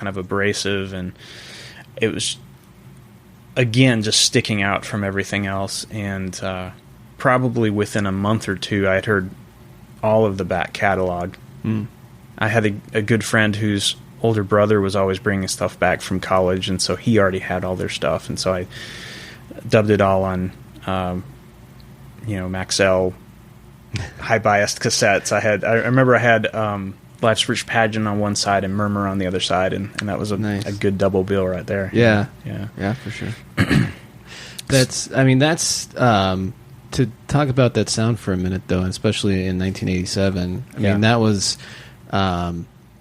kind of abrasive, and it was, again, just sticking out from everything else. And probably within a month or two, I had heard all of the back catalog. I had a good friend whose older brother was always bringing stuff back from college, and so he already had all their stuff, and so I dubbed it all on Maxell high biased cassettes. I remember I had Life's Rich Pageant on one side and Murmur on the other side, and that was a good double bill right there. Yeah, for sure. That's to talk about that sound for a minute, though, especially in 1987. I mean, that was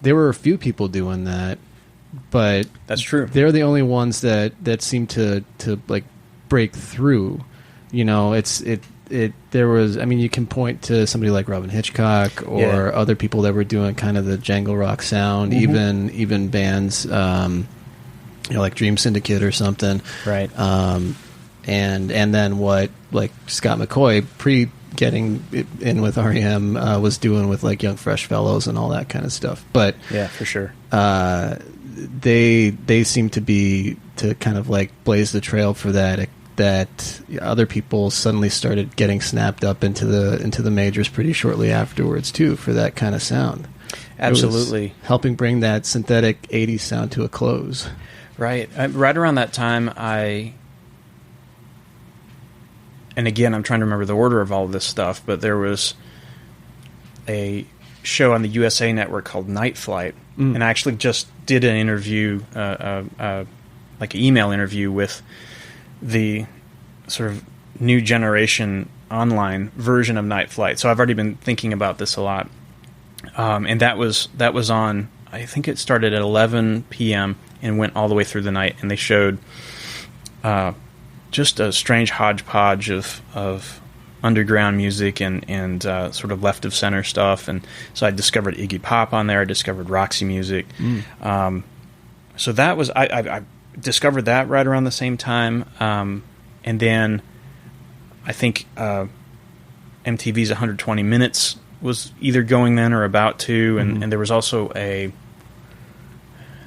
there were a few people doing that, but that's true. They're the only ones that seem to like break through. You know, there was, I mean, you can point to somebody like Robin Hitchcock or other people that were doing kind of the jangle rock sound, even bands, like Dream Syndicate or something. Right. And then what, like, Scott McCaughey, getting in with R.E.M., was doing with, like, Young Fresh Fellows and all that kind of stuff. But yeah, for sure. They seem to kind of, like, blaze the trail for that other people suddenly started getting snapped up into the majors pretty shortly afterwards, too, for that kind of sound. Absolutely. Helping bring that synthetic 80s sound to a close. Right. Right around that time, and again, I'm trying to remember the order of all of this stuff, but there was a show on the USA Network called Night Flight, and I actually just did an interview, like an email interview with the sort of new generation online version of Night Flight. So I've already been thinking about this a lot, and that was on. I think it started at 11 p.m. and went all the way through the night, and they showed just a strange hodgepodge of underground music and sort of left of center stuff. And so I discovered Iggy Pop on there. I discovered Roxy music. So that was I discovered that right around the same time. And then I think MTV's 120 Minutes was either going then or about to, and there was also an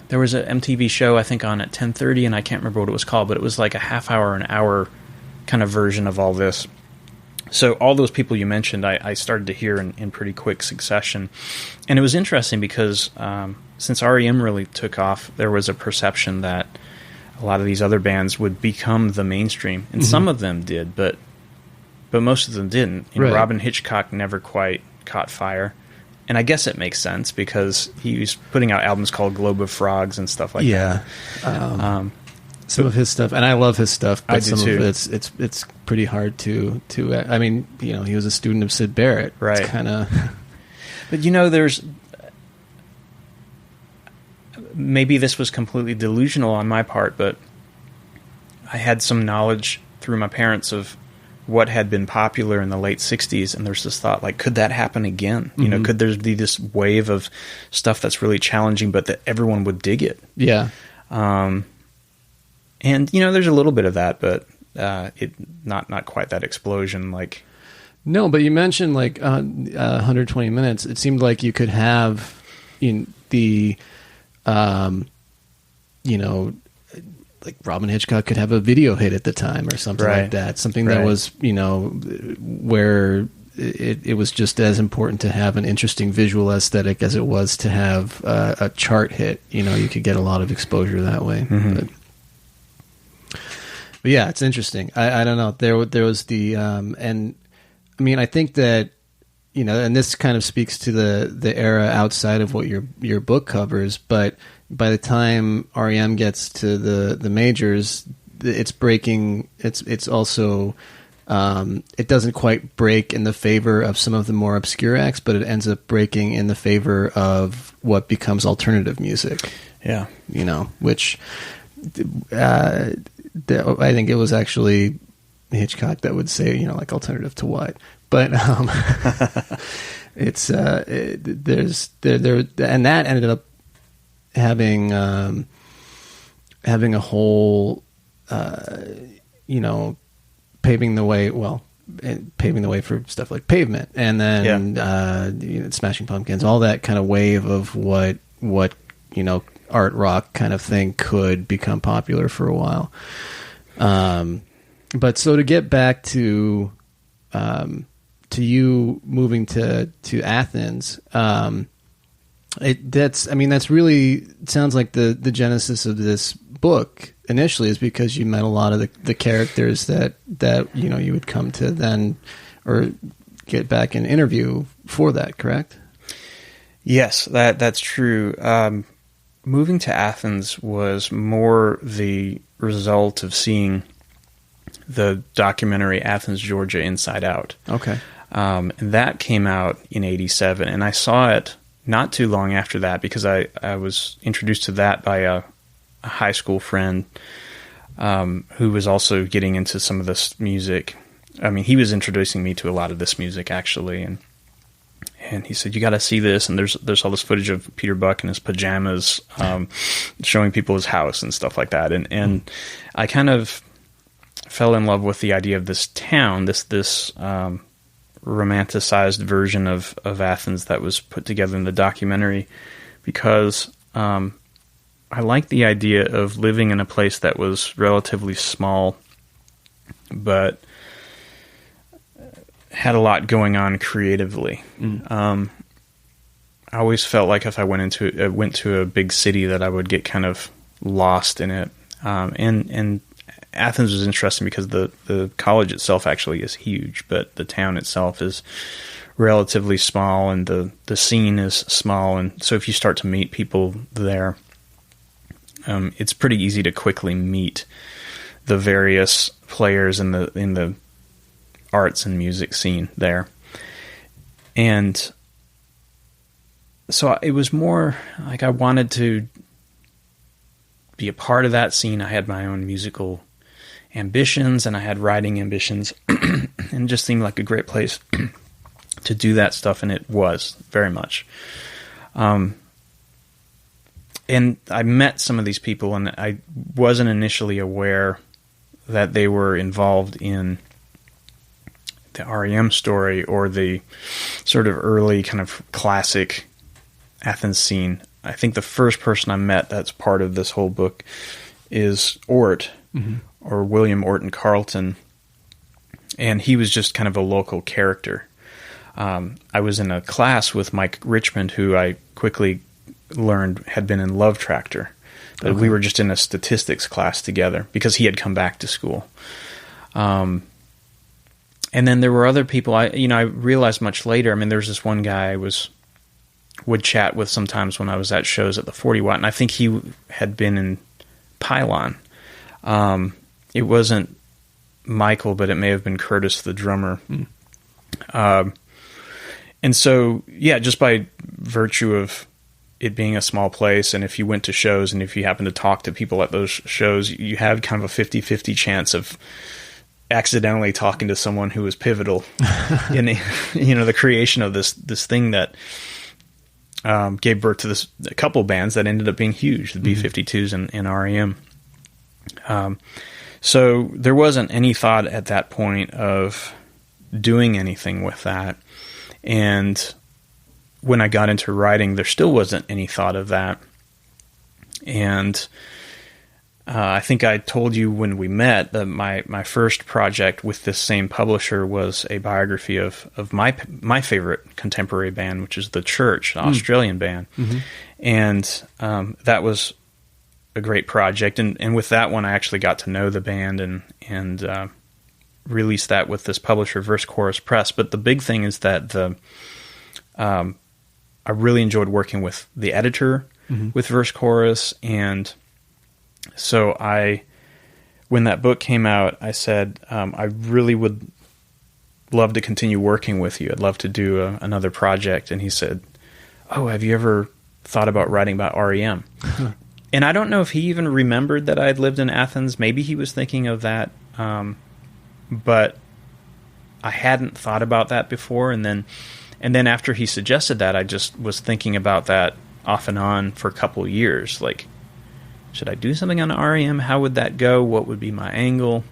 MTV show, I think, on at 10:30, and I can't remember what it was called, but it was like a half hour, an hour kind of version of all this. So all those people you mentioned, I started to hear in pretty quick succession. And it was interesting because since R.E.M. really took off, there was a perception that a lot of these other bands would become the mainstream. And some of them did, but most of them didn't. You know, Robin Hitchcock never quite caught fire. And I guess it makes sense because he was putting out albums called Globe of Frogs and stuff like that. Some of his stuff, and I love his stuff, but I do too. Of it's pretty hard to. I mean, you know, he was a student of Syd Barrett, right? It's kind of. But you know, there's maybe this was completely delusional on my part, but I had some knowledge through my parents of what had been popular in the late 60s, and there's this thought, like, could that happen again? You know, could there be this wave of stuff that's really challenging, but that everyone would dig it? Yeah. And, you know, there's a little bit of that, but it not quite that explosion. Like, no, but you mentioned, like, 120 Minutes. It seemed like you could have in the, you know, like Robin Hitchcock could have a video hit at the time or something like that. Something that was, you know, where it was just as important to have an interesting visual aesthetic as it was to have a chart hit. You know, you could get a lot of exposure that way. But yeah, it's interesting. I don't know. There was the, and I mean, I think that, you know, and this kind of speaks to the era outside of what your book covers, but by the time R.E.M. gets to the majors, it's breaking. It's also it doesn't quite break in the favor of some of the more obscure acts, but it ends up breaking in the favor of what becomes alternative music. Yeah, you know, which I think it was actually Hitchcock that would say, you know, like, alternative to what? But it's there's and that ended up having a whole you know, paving the way for stuff like Pavement, and then you know, Smashing Pumpkins, all that kind of wave of what you know, art rock kind of thing could become popular for a while. But so to get back to you moving to Athens, that's really sounds like the genesis of this book initially is because you met a lot of the characters that you would come to then or get back and interview for that, correct? Yes, that's true. Moving to Athens was more the result of seeing the documentary Athens, Georgia, Inside Out. Okay. And that came out in 87, and I saw it not too long after that because I was introduced to that by a high school friend who was also getting into some of this music. I mean, he was introducing me to a lot of this music, actually, and he said, "You got to see this." And there's all this footage of Peter Buck in his pajamas, showing people his house and stuff like that. And I kind of fell in love with the idea of this town, this romanticized version of Athens that was put together in the documentary, because I liked the idea of living in a place that was relatively small, but had a lot going on creatively. I always felt like if I went to a big city that I would get kind of lost in it. And Athens was interesting because the college itself actually is huge, but the town itself is relatively small, and the scene is small. And so if you start to meet people there, it's pretty easy to quickly meet the various players in the arts and music scene there. And so it was more like I wanted to be a part of that scene. I had my own musical ambitions, and I had writing ambitions, and it just seemed like a great place to do that stuff, and it was very much. And I met some of these people, and I wasn't initially aware that they were involved in the R.E.M. story or the sort of early kind of classic Athens scene. I think the first person I met that's part of this whole book is Ort, or William Orton Carlton, and he was just kind of a local character. I was in a class with Mike Richmond, who I quickly learned had been in Love Tractor. But we were just in a statistics class together because he had come back to school. And then there were other people. I realized much later. I mean, there was this one guy I would chat with sometimes when I was at shows at the 40 Watt, and I think he had been in Pylon. It wasn't Michael, but it may have been Curtis, the drummer. And so, yeah, just by virtue of it being a small place, and if you went to shows and if you happened to talk to people at those shows, you had kind of a 50-50 chance of accidentally talking to someone who was pivotal in the creation of this thing that gave birth to a couple bands that ended up being huge, the B-52s and R.E.M. So there wasn't any thought at that point of doing anything with that. And when I got into writing, there still wasn't any thought of that. And I think I told you when we met that my first project with this same publisher was a biography of my favorite contemporary band, which is The Church, an Australian band. And that was a great project. And with that one, I actually got to know the band and released that with this publisher, Verse Chorus Press. But the big thing is that I really enjoyed working with the editor with Verse Chorus, and so when that book came out, I said, I really would love to continue working with you. I'd love to do another project. And he said, "Oh, have you ever thought about writing about R.E.M.?" And I don't know if he even remembered that I had lived in Athens. Maybe he was thinking of that, but I hadn't thought about that before. And then after he suggested that, I just was thinking about that off and on for a couple of years. Like, should I do something on R.E.M.? How would that go? What would be my angle?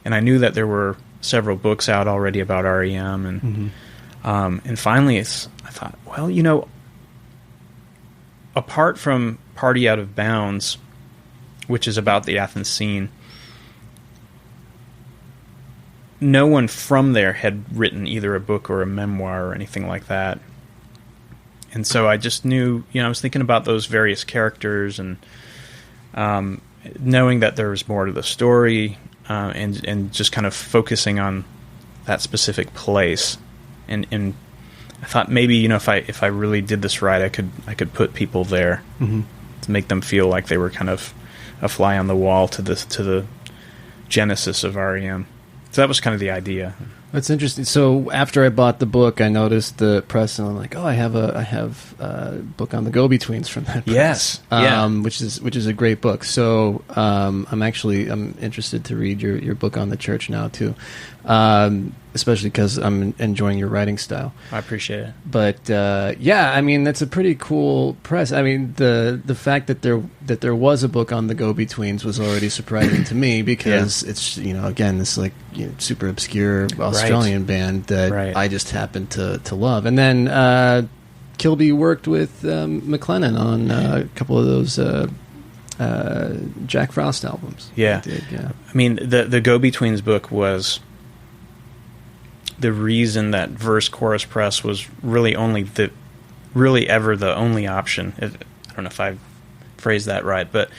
And I knew that there were several books out already about R.E.M. And finally I thought, well, apart from Party Out of Bounds, which is about the Athens scene, no one from there had written either a book or a memoir or anything like that. And so I just knew, I was thinking about those various characters and knowing that there was more to the story, and just kind of focusing on that specific place. And I thought maybe, if I really did this right, I could put people there to make them feel like they were kind of a fly on the wall to the genesis of R.E.M. So that was kind of the idea. That's interesting. So after I bought the book, I noticed the press, and I'm like, oh, I have a book on the Go-Betweens from that press. Yes, which is a great book. So I'm interested to read your book on the church now too, especially because I'm enjoying your writing style. I appreciate it. But that's a pretty cool press. I mean, the fact that there was a book on the Go-Betweens was already surprising to me, because it's again, this super obscure Australian band that I just happened to love. And then Kilby worked with McLennan on a couple of those Jack Frost albums. Yeah. I mean, the Go-Betweens book was the reason that Verse Chorus Press was really ever the only option. I don't know if I phrased that right, but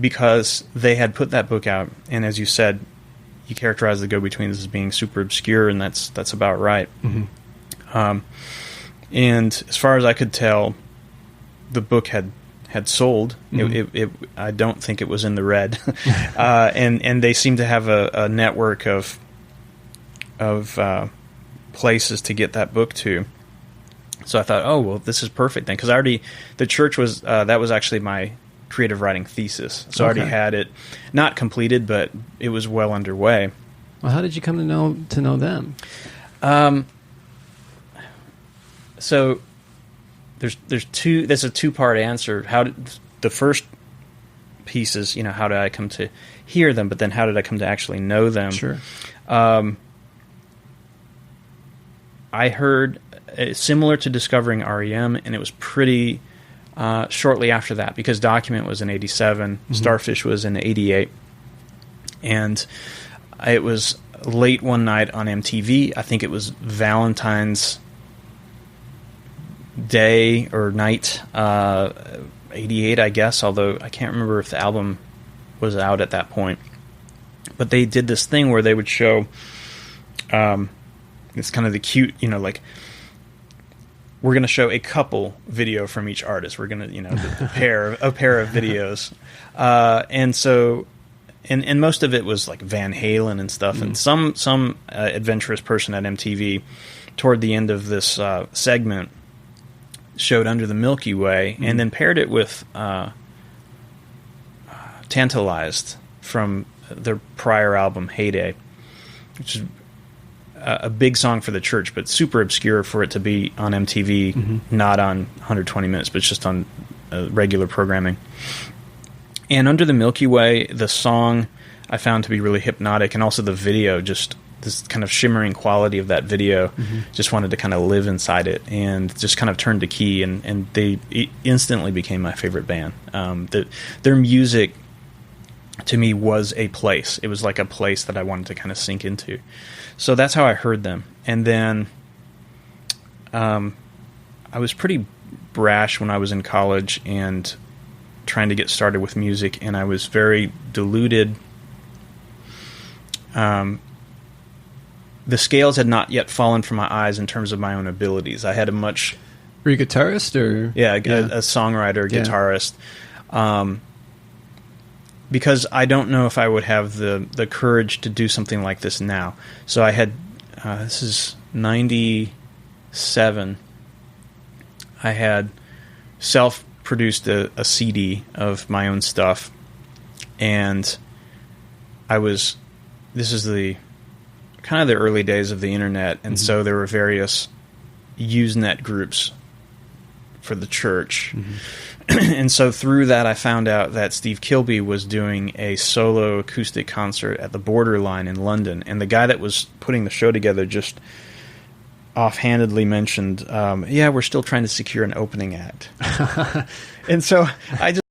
because they had put that book out, and as you said, you characterize the Go-Betweens as being super obscure, and that's about right. And as far as I could tell, the book had sold. I don't think it was in the red. And they seem to have a network of places to get that book to. So I thought, oh, well, this is perfect then, because the church was that was actually my creative writing thesis. So I already had it not completed, but it was well underway. Well, how did you come to know them? So there's a two-part answer. The first piece is, how did I come to hear them, but then how did I come to actually know them? Sure. I heard similar to discovering R.E.M., and it was pretty shortly after that, because Document was in 87, Starfish was in 88, and it was late one night on MTV. I think it was Valentine's Day or night, 88, I guess, although I can't remember if the album was out at that point. But they did this thing where they would show it's kind of the cute, we're going to show a couple video from each artist. We're going to, a pair of videos. And so, and most of it was like Van Halen and stuff. And some adventurous person at MTV toward the end of this segment showed Under the Milky Way, and then paired it with Tantalized from their prior album Heyday, which is a big song for the church, but super obscure for it to be on MTV, not on 120 Minutes, but just on regular programming. And Under the Milky Way, the song I found to be really hypnotic, and also the video, just this kind of shimmering quality of that video, just wanted to kind of live inside it, and just kind of turned the key, and they instantly became my favorite band. Their music, to me, was a place. It was like a place that I wanted to kind of sink into. So that's how I heard them. And then I was pretty brash when I was in college and trying to get started with music, and I was very deluded. The scales had not yet fallen from my eyes in terms of my own abilities. I had a much... Were you a guitarist? Or a songwriter, guitarist. Because I don't know if I would have the courage to do something like this now. So I had, this is 97, I had self-produced a CD of my own stuff, and this is the kind of the early days of the internet, and so there were various Usenet groups for the church. And so through that, I found out that Steve Kilby was doing a solo acoustic concert at the Borderline in London. And the guy that was putting the show together just offhandedly mentioned, yeah, we're still trying to secure an opening act. And so I just